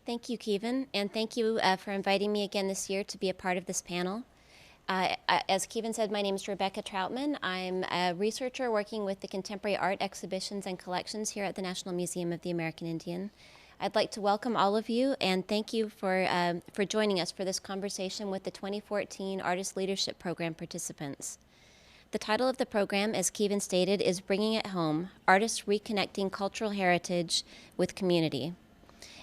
Thank you, Kevin, and thank you for inviting me again this year to be a part of this panel. As Kevin said, my name is Rebecca Trautmann. I'm a researcher working with the contemporary art exhibitions and collections here at the National Museum of the American Indian. I'd like to welcome all of you and thank you for joining us for this conversation with the 2014 Artist Leadership Program participants. The title of the program, as Kevin stated, is Bringing It Home, Artists Reconnecting Cultural Heritage with Community.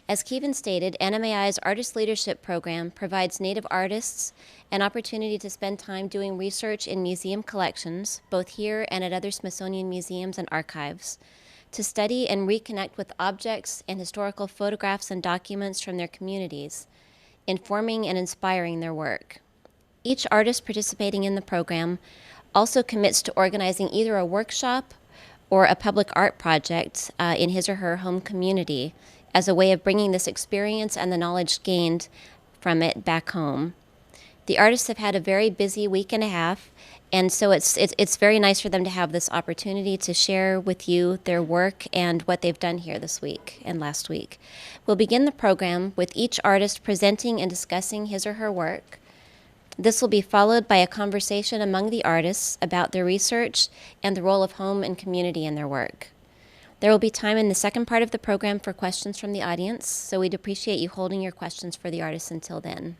As Kevin stated, NMAI's Artist Leadership Program provides Native artists an opportunity to spend time doing research in museum collections, both here and at other Smithsonian museums and archives, to study and reconnect with objects and historical photographs and documents from their communities, informing and inspiring their work. Each artist participating in the program also commits to organizing either a workshop or a public art project in his or her home community as a way of bringing this experience and the knowledge gained from it back home. The artists have had a very busy week and a half, and so it's very nice for them to have this opportunity to share with you their work and what they've done here this week and last week. We'll begin the program with each artist presenting and discussing his or her work. This will be followed by a conversation among the artists about their research and the role of home and community in their work. There will be time in the second part of the program for questions from the audience, so we'd appreciate you holding your questions for the artists until then.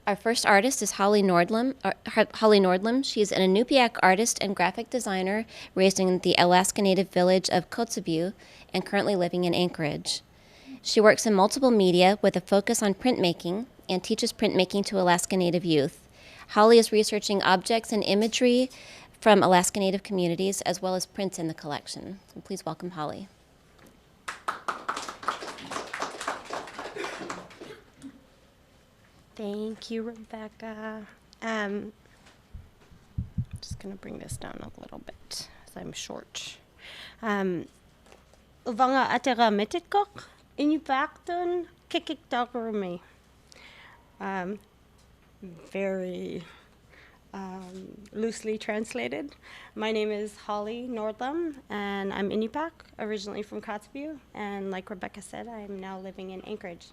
Our first artist is Holly Nordlum. She is an Inupiaq artist and graphic designer raised in the Alaska Native village of Kotzebue and currently living in Anchorage. She works in multiple media with a focus on printmaking and teaches printmaking to Alaska Native youth. Holly is researching objects and imagery from Alaska Native communities, as well as prints in the collection. So please welcome Holly. Thank you, Rebecca. Just gonna bring this down a little bit, as I'm short. Uvanga atera Mititquq Inupiaq kikik. Very loosely translated. My name is Holly Nordlum, and I'm Inupiaq, originally from Kotzebue, and like Rebecca said, I'm now living in Anchorage.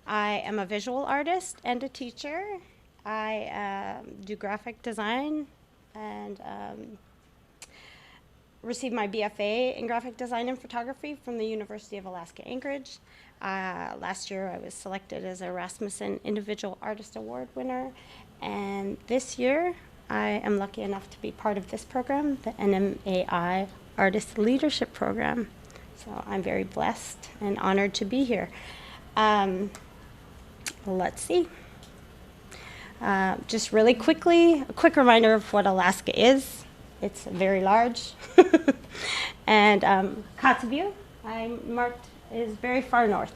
I am a visual artist and a teacher. I do graphic design and received my BFA in graphic design and photography from the University of Alaska Anchorage. Last year I was selected as a Rasmussen Individual Artist Award winner, and this year I am lucky enough to be part of this program, the NMAI Artist Leadership Program. So I'm very blessed and honored to be here. Let's see. Just really quickly, a quick reminder of what Alaska is. It's very large. And Kotzebue, I marked, is very far north.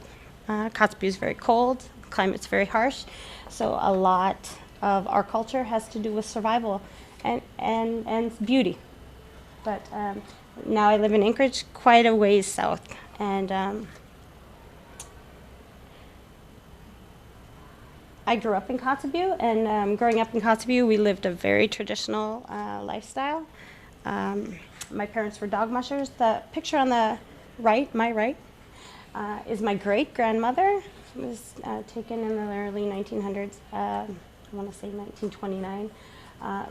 Kotzebue is very cold, climate's very harsh, so a lot of our culture has to do with survival and beauty. But now I live in Anchorage, quite a ways south, and I grew up in Kotzebue, and growing up in Kotzebue, we lived a very traditional lifestyle. My parents were dog mushers. The picture on the right, my right, is my great-grandmother. It was taken in the early 1900s, I want to say 1929,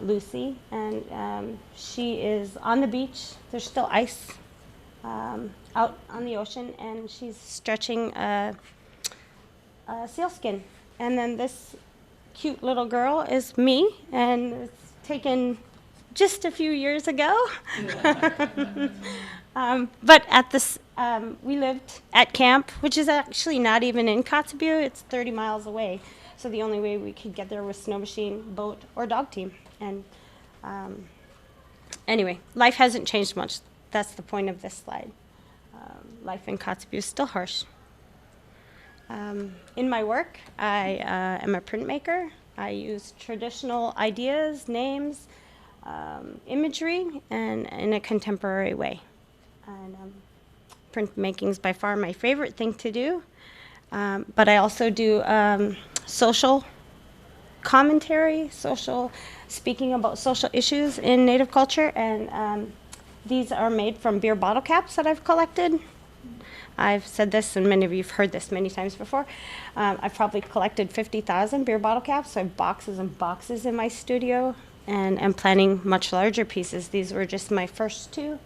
Lucy. And she is on the beach. There's still ice out on the ocean, and she's stretching a sealskin. And then this cute little girl is me, and it's taken just a few years ago. But at this, we lived at camp, which is actually not even in Kotzebue. It's 30 miles away. So the only way we could get there was snow machine, boat, or dog team. And anyway, life hasn't changed much. That's the point of this slide. Life in Kotzebue is still harsh. In my work, I am a printmaker. I use traditional ideas, names, imagery, and in a contemporary way. And printmaking is by far my favorite thing to do. But I also do social commentary, speaking about social issues in Native culture, and these are made from beer bottle caps that I've collected. I've said this, and many of you have heard this many times before. I've probably collected 50,000 beer bottle caps. So I have boxes and boxes in my studio, and I'm planning much larger pieces. These were just my first two.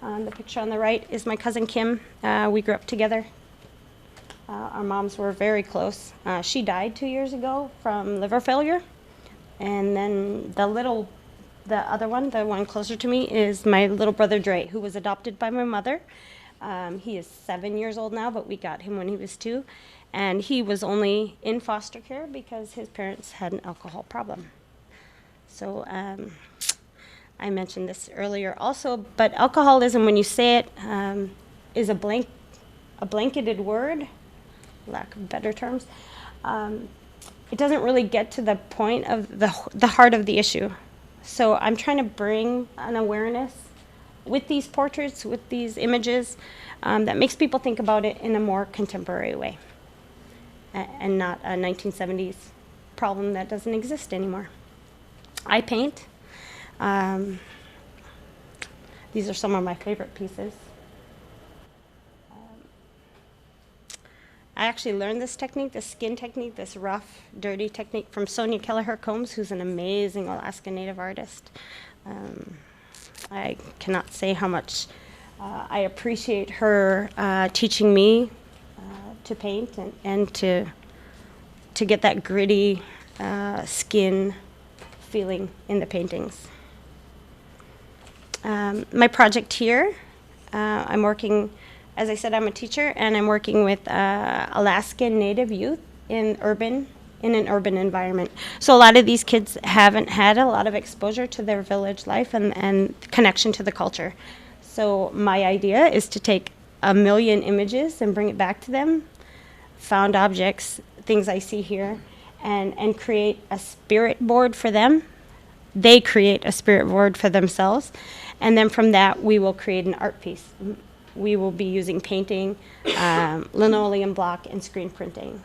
The picture on the right is my cousin Kim. We grew up together. Our moms were very close. She died 2 years ago from liver failure. And then the other one, the one closer to me, is my little brother Dre, who was adopted by my mother. He is 7 years old now, but we got him when he was 2. And he was only in foster care because his parents had an alcohol problem. So I mentioned this earlier also, but alcoholism, when you say it, is a blanketed word, lack of better terms. It doesn't really get to the point of the heart of the issue. So I'm trying to bring an awareness with these portraits, with these images, that makes people think about it in a more contemporary way, and not a 1970s problem that doesn't exist anymore. I paint. These are some of my favorite pieces. I actually learned this technique, this skin technique, this rough, dirty technique from Sonia Kelleher Combs, who's an amazing Alaska Native artist. I cannot say how much I appreciate her teaching me to paint and to get that gritty skin feeling in the paintings. My project here, I'm working, as I said, I'm a teacher, and I'm working with Alaskan Native youth in an urban environment. So a lot of these kids haven't had a lot of exposure to their village life and connection to the culture. So my idea is to take 1 million images and bring it back to them, found objects, things I see here, and create a spirit board for them. They create a spirit board for themselves, and then from that we will create an art piece. We will be using painting, linoleum block, and screen printing.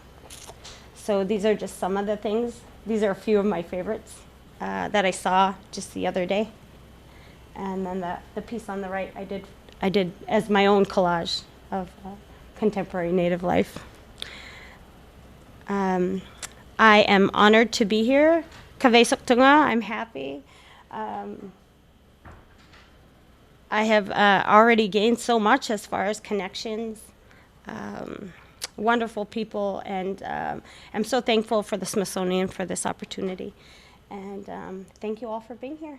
So these are just some of the things. These are a few of my favorites that I saw just the other day. And then the piece on the right I did as my own collage of contemporary Native life. I am honored to be here. Kavesoktunga, I'm happy. I have already gained so much as far as connections, wonderful people, and I'm so thankful for the Smithsonian for this opportunity. And thank you all for being here.